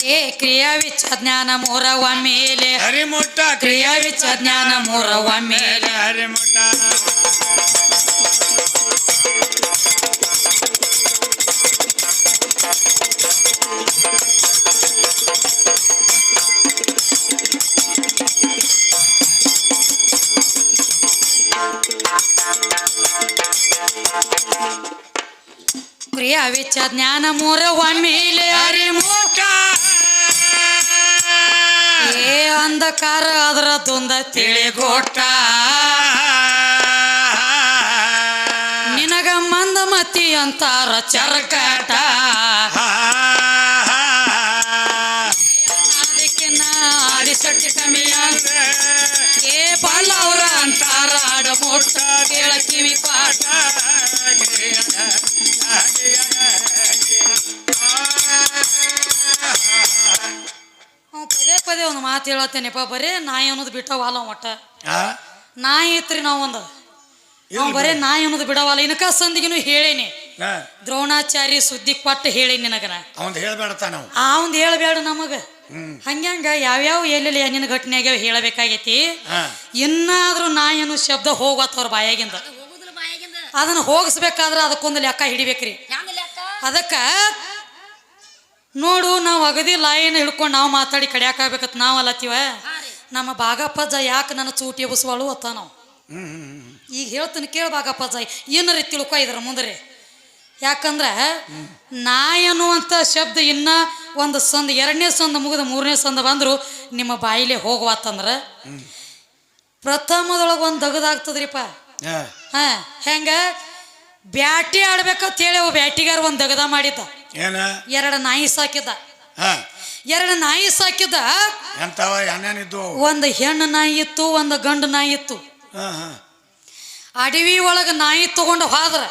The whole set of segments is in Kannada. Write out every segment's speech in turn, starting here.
ಕ್ರಿಯಾ ವಿಚ ಜ್ಞಾನ ಮೂರವ ಮೇಲೆ ಹರಿಮುಟ್ಟ ಕ್ರಿಯಾ ವಿಚ ಜ್ಞಾನ ಮೂರವ ಮೇಲೆ ಹರಿಮುಟ್ಟ ಕ್ರಿಯಾ ವಿಚ ಜ್ಞಾನ ಮೂರವ ಮೇಲೆ ಹರಿಮುಟ್ಟ ಅಂಧಕಾರ ಅದರದೊಂದ ತಿಳಿಗೋಟ ನಿನಗ ಮಂದಮತಿ ಅಂತಾರ ಚರಕಟ ಆಡಿಸಟ್ಟಿ ಕಮಿಯ ಬಲ್ಲವ್ರ ಅಂತಾರ ಆಡಮೋಟ ಕೇಳ ಕಿವಿ ಪಾಠ ಪದೇ ಪದೇ ಒಂದು ಮಾತು ಹೇಳತ್ತೇನೆಪ್ಪ ಬರೇ ನಾಯಿ ಅನ್ನೋದು ಬಿಟ್ಟವಲ್ಲ ಒಟ್ಟ ನಾಯಿ ಐತ್ರಿ ನಾವೊಂದು ನಾವು ಬರೇ ನಾಯಿ ಅನ್ನೋದು ಬಿಡವಲ್ಲ ಇನ್ಕ ಸಂದಿಗಿನೂ ಹೇಳೇನಿ ದ್ರೋಣಾಚಾರ್ಯ ಸುದ್ದಿ ಕೊಟ್ಟು ಹೇಳೇನಿ ನಿನಗನ ಅವಂದ್ ಹೇಳ್ಬೇಡತ್ತ ನಾವು ಅವಂದ್ ಹೇಳ್ಬೇಡ ನಮಗ ಹಂಗ್ಯಾಂಗ ಯಾವ್ಯಾವ ಎಲ್ಲೆಲ್ಲಿ ಏನೇನು ಘಟನೆ ಆಗ್ಯಾವ ಹೇಳಬೇಕಾಗೈತಿ ಇನ್ನಾದ್ರೂ ನಾಯಿ ಅನ್ನೋ ಶಬ್ದ ಹೋಗತ್ತವ್ರ ಬಾಯಾಗಿಂದ ಅದನ್ನ ಹೋಗಿಸ್ಬೇಕಾದ್ರೆ ಅದಕ್ಕೊಂದು ಲೆಕ್ಕ ಹಿಡಿಬೇಕ್ರಿ ಅದಕ್ಕ ನೋಡು ನಾವು ಅಗದಿ ಲಾಯಿನ ಹಿಡ್ಕೊಂಡು ನಾವು ಮಾತಾಡಿ ಕಡಿಯಾಕಾಗ್ಬೇಕತ್ ನಾವು ಅಲ್ಲತ್ತೀವ ನಮ್ಮ ಬಾಗಪ್ಪಜ್ಜ ಯಾಕೆ ನನ್ನ ಚೂಟಿ ಎಬಸ್ವಾಳು ಅತ್ತ ನಾವು ಈಗ ಹೇಳ್ತೀನಿ ಕೇಳ ಬಾಗಪ್ಪಜ್ಜ ಏನಾರ ತಿಳ್ಕೊ ಇದ್ರ ಮುಂದೆ ಯಾಕಂದ್ರೆ ನಾಯಿ ಅನ್ನುವಂಥ ಶಬ್ದ ಇನ್ನ ಒಂದು ಸಂದ ಎರಡನೇ ಸಂದ ಮುಗಿದ ಮೂರನೇ ಸಂದ ಬಂದ್ರು ನಿಮ್ಮ ಬಾಯಿಲೆ ಹೋಗುವತ್ತಂದ್ರ ಪ್ರಥಮದೊಳಗೆ ಒಂದು ದಗದಾಗ್ತದ್ರಿಪ್ಪ ಹೆಂಗ ಬ್ಯಾಟಿ ಆಡ್ಬೇಕಂತ ಹೇಳಿ ಅವ ಬ್ಯಾಟಿಗಾರ ಒಂದು ದಗದ ಮಾಡಿದ್ದ ಎರಡು ನಾಯಿ ಸಾಕಿದ್ದ ಒಂದು ಹೆಣ್ಣು ನಾಯಿ ಇತ್ತು ಒಂದು ಗಂಡು ನಾಯಿ ಇತ್ತು ಅಡವಿ ಒಳಗ ನಾಯಿ ತಗೊಂಡು ಹೋದ್ರ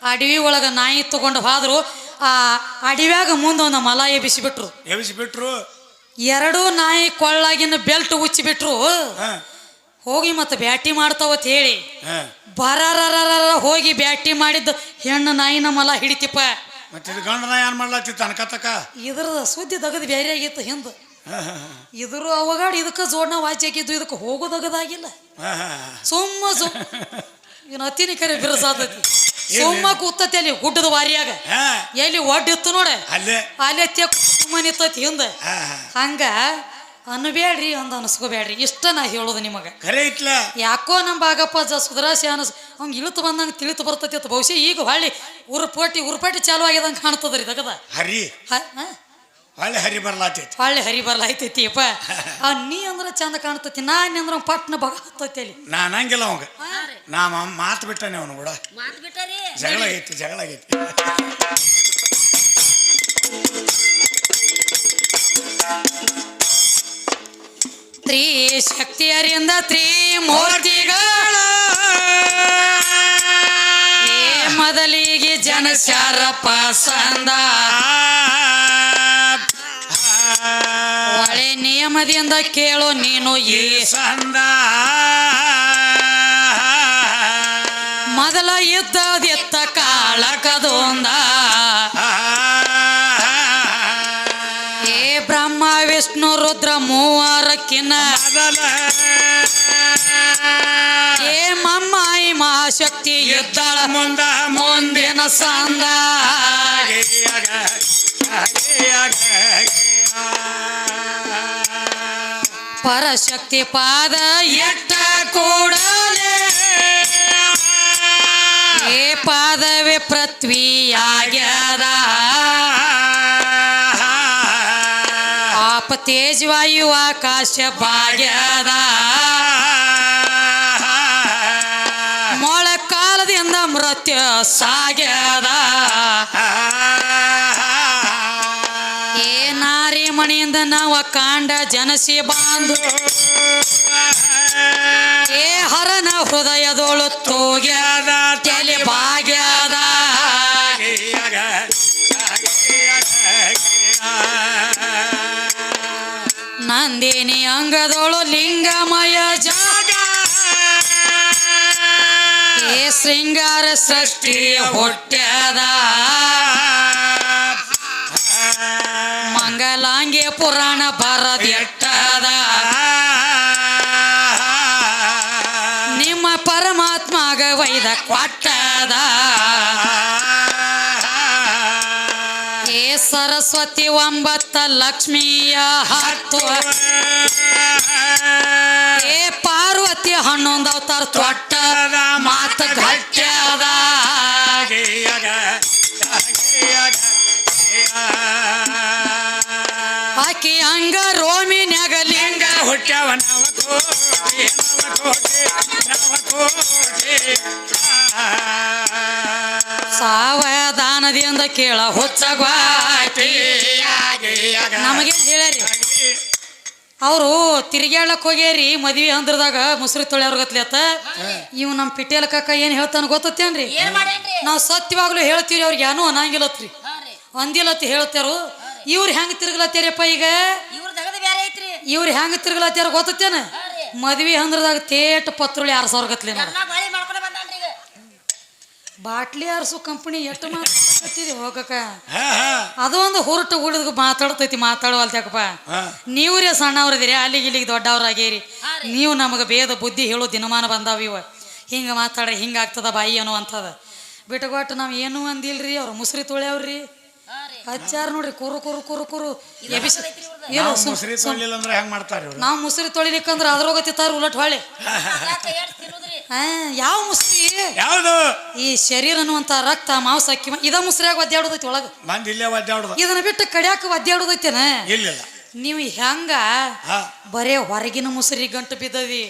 ಅಡವಿ ಒಳಗ ನಾಯಿ ತಗೊಂಡು ಹೋದ್ರು ಆ ಅಡವ್ಯಾಗ ಮುಂದೆ ಒಂದು ಮಲ ಎಬಿಸಿಬಿಟ್ರು ಎರಡೂ ನಾಯಿ ಕೊಳ್ಳಾಗಿನ ಬೆಲ್ಟ್ ಉಚ್ಚಿಬಿಟ್ರು ಹೋಗಿ ಮತ್ತೆ ಬ್ಯಾಟಿ ಮಾಡ್ತಾವತ್ ಹೇಳಿ ಬರರ ಹೋಗಿ ಬ್ಯಾಟಿ ಮಾಡಿದ್ದು ಹೆಣ್ಣು ನಾಯಿನ ಮಲ ಹಿಡಿತಿಪ್ಪ ಇದ್ರ ಸುದ್ದಿ ದಗದ್ ಬೇರೆ ಆಗಿತ್ತು ಹಿಂದ ಇದ್ರ ಅವಾಗಾಡಿ ಇದಕ್ಕ ಜೋಡ್ನ ವಾಚಿ ಆಗಿದ್ದು ಇದಕ್ಕೆ ಹೋಗೋದಗದಾಗಿಲ್ಲ ಸುಮ್ಮ ಅತಿನಿ ಕರೆ ಬಿರ್ಸಾತೈತಿ ಸುಮ್ಮ ಕೂತತಿ ಅಲ್ಲಿ ಗುಡ್ಡದ ವಾರಿಯಾಗ ಎಲ್ಲಿ ಒಡ್ಡಿತ್ತು ನೋಡ ಅಲ್ಲೇ ನಿತ್ತೈತಿ ಹಿಂದ ಹಂಗ ಅನ್ಬೇಡ್ರಿ ಅಂದ ಅನ್ಸ್ಕೋಬೇಡ್ರಿ ಇಷ್ಟ ನಾ ಹೇಳೋದು ನಿಮಗ ಯಾಕೋ ನಮ್ಮ ಬಾಗಪ್ಪ ಸುಧರಾಸಿ ಅನಸ್ ಅವ್ನ್ ಇಳಿತು ಬಂದಂಗ ತಿಳಿತು ಬರ್ತತಿ ಅಂತ ಬಹುಶಃ ಈಗ ಹೊಳ್ಳಿ ಉರುಪಾಟಿ ಚಾಲು ಆಗ್ಯದಂಗ ಕಾಣ್ತದ್ರಿ ತಗದ ಹೊಳ್ಳಿ ಹರಿ ಬರ್ಲಾಯ್ತೈತಿಪ್ಪ ನೀ ಅಂದ್ರ ಚಂದ ಕಾಣ್ತತಿ ನಾನ್ ಅಂದ್ರ ಪಟ್ನ ಬಗತ್ತೈತಿ ಅಲ್ಲಿ ನಾನ್ ಹಂಗಿಲ್ಲ ಅವಂಗ ನಾ ಮಾತು ಬಿಟ್ಟಾನೆ ಅವನು ಕೂಡ ಜಗಳ ಆಗೈತಿ ತ್ರಿಶಕ್ತಿಯರಿಂದ ತ್ರಿಮೂರ್ತಿಗಳ ಮೊದಲಿಗೆ ಜನಸಾರ ಪಸಂದ ಒಳ್ಳೆ ನಿಯಮದಿಂದ ಕೇಳು ನೀನು ಈ ಸಂದ ಮೊದಲ ಇದ್ದದೆತ್ತ ಕಾಳಕದೊಂದ ಬ್ರಹ್ಮ ವಿಷ್ಣು ರುದ್ರ ಮೂವರಕ್ಕಿನ ಮಮ್ಮಾಯಿ ಮಹಾಶಕ್ತಿ ಇದ್ದಾಳ ಮುಂದಿನ ಸಂದ ಪರಶಕ್ತಿ ಪಾದ ಎಟ್ಟ ಕೂಡಲೇ ಪಾದವೇ ಪೃಥ್ವಿಯಾಗ್ಯದ ತೇಜವಾಯು ಆಕಾಶ ಭಾಗ್ಯದ ಮೊಳ ಕಾಲದಿಂದ ಮೃತ್ಯು ಸಾಗ್ಯದ ನಾರಿ ಮಣಿಯಿಂದ ನಾವು ಕಾಂಡ ಜನಸಿ ಬಾಂಧು ಹರನ ಹೃದಯದೋಳು ತೋಗ್ಯದ ತಲೆ ಭಾಗ್ಯದ ನಂದಿನಿ ಅಂಗದೋಳು ಲಿಂಗಮಯ ಜಾಗ ಶೃಂಗಾರ ಸೃಷ್ಟಿ ಹುಟ್ಟ್ಯದ ಮಂಗಲ ಮಂಗಲಾಂಗಿ ಪುರಾಣ ಬರದಿಟ್ಟದ ನಿಮ್ಮ ಪರಮಾತ್ಮಗ ವೈದ ಕೊಟ್ಟದ ಏ ಸರಸ್ವತಿ 9 ಲಕ್ಷ್ಮಿಯ 10 ಏ ಪಾರ್ವತಿ 11 ಅವತಾರ ತೊಟ್ಟದ ಮಾತ ಗಟ್ಟ್ಯದ ಆಕಿ ಹಂಗ ರೋಮಿನ್ಯಾಗ ಲಿಂಗ ಹುಟ್ಟ್ಯಾವ ನವಕೋಟಿ ಸಾವಧಾನದಿಂದ ಕೇಳ ಹುಚ್ಚಗ್ವಾಟಿ ನಮಗೇನ್ ಹೇಳ್ಯಾರಿ ಅವರು ತಿರುಗಾಡ್ಲಕ್ ಹೋಗ್ಯಾರಿ ಮದ್ವಿ ಅಂದ್ರದಾಗ ಮುಸ್ರಿ ತೊಳೆಯವ್ರಗತ್ಲಿ ಅತ್ತ ಇವ್ ನಮ್ ಪಿಟೇಲ್ ಕಾಕ ಏನ್ ಹೇಳ್ತಾನ ಗೊತ್ತೇನ್ರಿ ನಾವ್ ಸತ್ಯವಾಗ್ಲೂ ಹೇಳ್ತೀವಿ ಅವ್ರಿಗೆ ಏನೂ ಅನ್ನಂಗಿಲ್ಲತ್ರಿ ಅಂದಿಲ್ಲತ್ತಿ ಹೇಳ್ತಾರು ಇವ್ರು ಹೆಂಗ್ ತಿರ್ಗಲತ್ಯಾರಪ್ಪ ಈಗ ಇವ್ರು ಹೆಂಗ್ ತಿರ್ಗಲತ್ಯಾರ ಗೊತ್ತೇನ ಮದ್ವಿ ಅಂದ್ರದಾಗ ತೇಟ್ ಪತ್ರುಳಿ 6,000 ಗತ್ಲಿ ಬಾಟ್ಲಿ ಆರ್ಸು ಕಂಪನಿ ಎಷ್ಟು ಮಾತಾಡ್ತಿದಿ ಹೋಗಕ್ಕ ಅದು ಒಂದು ಹುರುಟು ಉಳಿದ್ ಮಾತಾಡ್ತೈತಿ ಮಾತಾಡುವಲ್ತ್ಯಾಕಪ್ಪ ನೀವ್ರೇ ಸಣ್ಣವ್ರದಿರಿ ಅಲ್ಲಿಗೆ ಇಲ್ಲಿಗೆ ದೊಡ್ಡವ್ರಾಗೇರಿ ನೀವು ನಮಗೆ ಭೇದ ಬುದ್ಧಿ ಹೇಳೋ ದಿನಮಾನ ಬಂದಾವ ಇವ ಹಿಂಗ ಮಾತಾಡ ಹಿಂಗಾಗ್ತದ ಬಾಯಿ ಅನ್ನುವಂಥದ್ದು ಬಿಟ್ಟುಕೊಟ್ಟು ನಾವ್ ಏನು ಅಂದಿಲ್ರಿ ಅವ್ರು ಮುಸ್ರಿ ತೊಳೆಯವ್ರಿ ಹಚ್ಚಾರ ನೋಡ್ರಿ ಕುರು ಕುರು ಕುರು ಕುರು ನಾವ್ ಮುಸ್ರಿ ತೊಳಿಲಿಕ್ಕಂದ್ರ ಅದ್ರೋಗತ್ತಿತ್ತಾರ ಉಲಟ್ ಹೊಳೆ ಯಾವ ಮುಸ್ರಿ ಯಾವ್ದು ಈ ಶರೀರ ಅನ್ನುವಂತ ರಕ್ತ ಮಾಂಸ ಅಕ್ಕಿ ಇದ ಮುಸ್ರಿಯಾಗ ಒದ್ದಾಡೋದೈತಿ ಒಳಗ ಇದನ್ನ ಬಿಟ್ಟು ಕಡ್ಯಾಕ ಒದ್ದಾಡೋದೈತೇನ ಇಲ್ಲ ನೀವು ಹೆಂಗ ಬರೇ ಹೊರಗಿನ ಮುಸುರಿ ಗಂಟು ಬಿದ್ದದಿ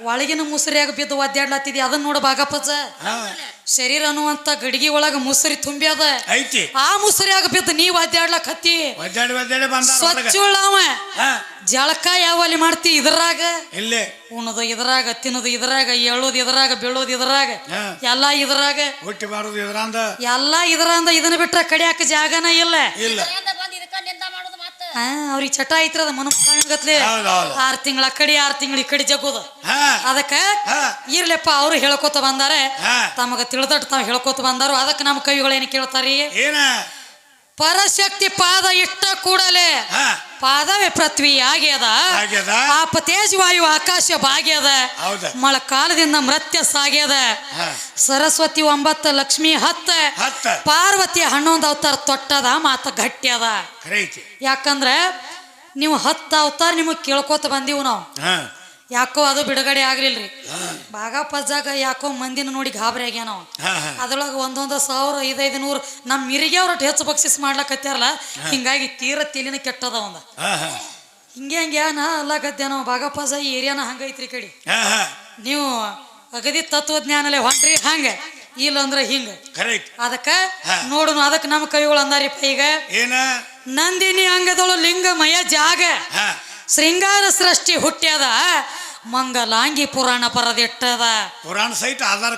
ಒಳಗಿನ ಮುಸುರಿಯಾಗ ಬಿದ್ದು ಒದ್ದಾಡ್ಲತ್ತಿದಿ ಅದನ್ನ ನೋಡ ಭಾಗಪ್ಪಜ ಶರೀರ ಅನ್ನುವಂತ ಗಡಿಗೆ ಒಳಗ ಮುಸುರಿ ತುಂಬ್ಯಾದ ಆ ಮುಸುರಿಯಾಗ ಬಿದ್ದು ನೀವ್ ಒದ್ದಾಡ್ಲಕ್ ಹತ್ತಿ ಸ್ವಚ್ಛುಳ್ಳವ ಜಳಕ ಯಾವಲ್ಲಿ ಮಾಡ್ತಿ ಇದ್ರಾಗ ಉಣದು ಇದ್ರಾಗ ತಿನ್ನೋದು ಇದ್ರಾಗ ಎಳ್ಳೋದು ಇದ್ರಾಗ ಬೀಳೋದು ಇದ್ರಾಗ ಎಲ್ಲಾ ಇದ್ರಾಗ ಹುಟ್ಟಿ ಮಾಡೋದು ಇದ್ರಂದ ಎಲ್ಲಾ ಇದ್ರಂದ ಇದನ್ನ ಬಿಟ್ರ ಕಡಿಯಾಕ ಜಾಗನ ಇಲ್ಲ ಅವ್ರಿಗೆ ಚಟ ಐತ್ರದ ಮನಗತ್ಲೆ 6 ತಿಂಗಳ ಕಡಿ 6 ತಿಂಗಳ ಈ ಕಡಿ ಜಗ್ಗುದ ಅದಕ್ಕ ಇರ್ಲೆಪ್ಪ ಅವ್ರು ಹೇಳ್ಕೊತ ಬಂದಾರೆ ತಮಗ ತಿಳಿದಟ್ಟು ತಾವ್ ಹೇಳ್ಕೊತ ಬಂದಾರು ಅದಕ್ಕೆ ನಮ್ಮ ಕವಿಗಳು ಏನ್ ಕೇಳ್ತಾರಿ ಪರಶಕ್ತಿ ಪಾದ ಇಟ್ಟ ಕೂಡಲೇ ಪಾದವೇ ಪೃಥ್ವಿ ಆಗ್ಯದ ಆಪ ತೇಜ್ ವಾಯು ಆಕಾಶ ಭಾಗ್ಯದ ಮಳೆಕಾಲದಿಂದ ಮೃತ್ಯ ಸಾಗ್ಯದ ಸರಸ್ವತಿ 9 ಲಕ್ಷ್ಮಿ 10 ಪಾರ್ವತಿ 11 ಅವತಾರ ತೊಟ್ಟದ ಮಾತ ಗಟ್ಟ್ಯದ ಯಾಕಂದ್ರೆ ನೀವು 10 ಅವತಾರ ನಿಮಗ್ ಕೇಳ್ಕೊತ ಬಂದೀವು ನಾವು ಯಾಕೋ ಅದು ಬಿಡುಗಡೆ ಆಗ್ಲಿಲ್ರಿ ಭಾಗಪ್ಪಜಾಗ ಯಾಕೋ ಮಂದಿನ ನೋಡಿ ಗಾಬರಿ ಆಗ್ಯಾನ ನಾವು ಅದ್ರೊಳಗ 1,000 500 ನಮ್ ಮಿರಿಗೆ ಅವ್ರಟ್ಟು ಹೆಚ್ಚು ಬಕ್ಷಿಸ್ ಮಾಡ್ಲಕತ್ಯಾರಲ್ಲ ಹಿಂಗಾಗಿ ತೀರ ತೇಲಿನ ಕೆಟ್ಟದ ಒಂದ ಹಿಂಗೆ ನಾ ಅಲ್ಲಕತ್ಯ ನಾವು ಭಾಗಪ್ಪಜ ಈ ಏರಿಯಾನ ಹಂಗೈತ್ರಿ ಕಡೆ ನೀವು ಅಗದಿ ತತ್ವಜ್ಞಾನಲೆ ಹೊಂಟ್ರಿ ಹಂಗ ಇಲ್ಲಂದ್ರ ಹಿಂಗ ಅದಕ್ಕ ನೋಡುನು ಅದಕ್ಕೆ ನಮ್ಮ ಕವಿಗಳು ಅಂದಾರಿಪ್ಪ ಈಗ ನಂದಿನಿ ಅಂಗದಳು ಲಿಂಗಮಯ ಜಾಗ ಶೃಂಗಾರ ಸೃಷ್ಟಿ ಹುಟ್ಟ್ಯದ ಮಂಗಲಾಂಗಿ ಪುರಾಣ ಬರದಿಟ್ಟದ ಪುರಾಣ ಸಹಿತ ಆಧಾರ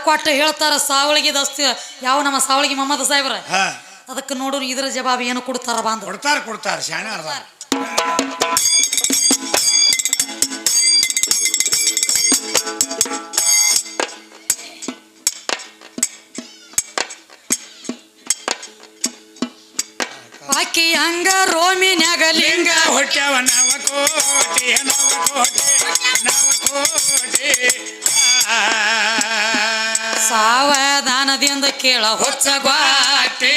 ಕೊಟ್ಟು ಹೇಳ್ತಾರ ಸಾವಳಿಗೆ ದಸ್ತಿ ಯಾವ ನಮ್ಮ ಸಾವಳಿಗೆ ಮೊಹಮ್ಮದ್ ಸಾಹೇಬ್ರ ಅದಕ್ಕೆ ನೋಡು ಇದ್ರ ಜವಾಬ್ ಏನು ಕೊಡ್ತಾರ ಬಂದು ಕೊಡ್ತಾರ ಶಾಣೆ ಆಕಿ ಹಂಗ ರೋಮಿನ್ಯಾಗ ಲಿಂಗ ಹುಟ್ಟ್ಯಾವ ನವಕೋಟಿ ಸಾವಧಾನದಿಂದ ಕೇಳ ಹುಚ್ಚಗ್ವಾಟಿ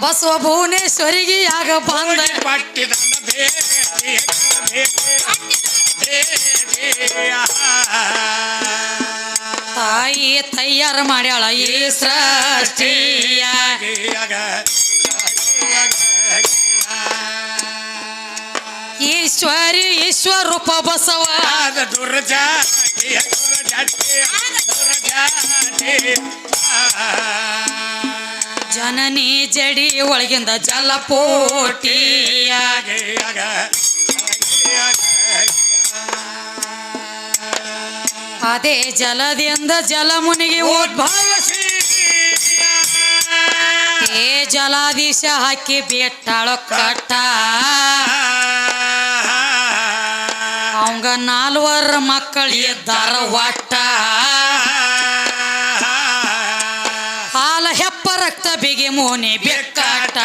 ಬಸವ ಭುವನೇಶ್ವರಿಗೆ ಆಗ ಬಂದ ಪಟ್ಟಿದ ತಾಯಿ ತಯಾರ ಮಾಡ್ಯಾಳ ಈ ಸೃಷ್ಟಿಯ ಈಶ್ವರಿ ಈಶ್ವರೂಪ ಬಸವ ಜನನಿ ಜಡಿ ಒಳಗಿಂದ ಜಲಪೋಟಿಯಾಗ ಅದೇ ಜಲದಿಂದ ಜಲ ಮುನಿಗೆ ಉದ್ಭವಿಸಿ ಏ ಜಲಾಧೀಶ ಹಾಕಿ ಬೆಟ್ಟಾಳೋ ಕಟ್ಟ ಅವಂಗ 4 ಮಕ್ಕಳು ಇದ್ದಾರ ಒಟ್ಟ ಹಾಲ ಹೆಪ್ಪ ರಕ್ತ ಬಿಗಿ ಮೋನೆ ಬೆಕ್ಕಾಟ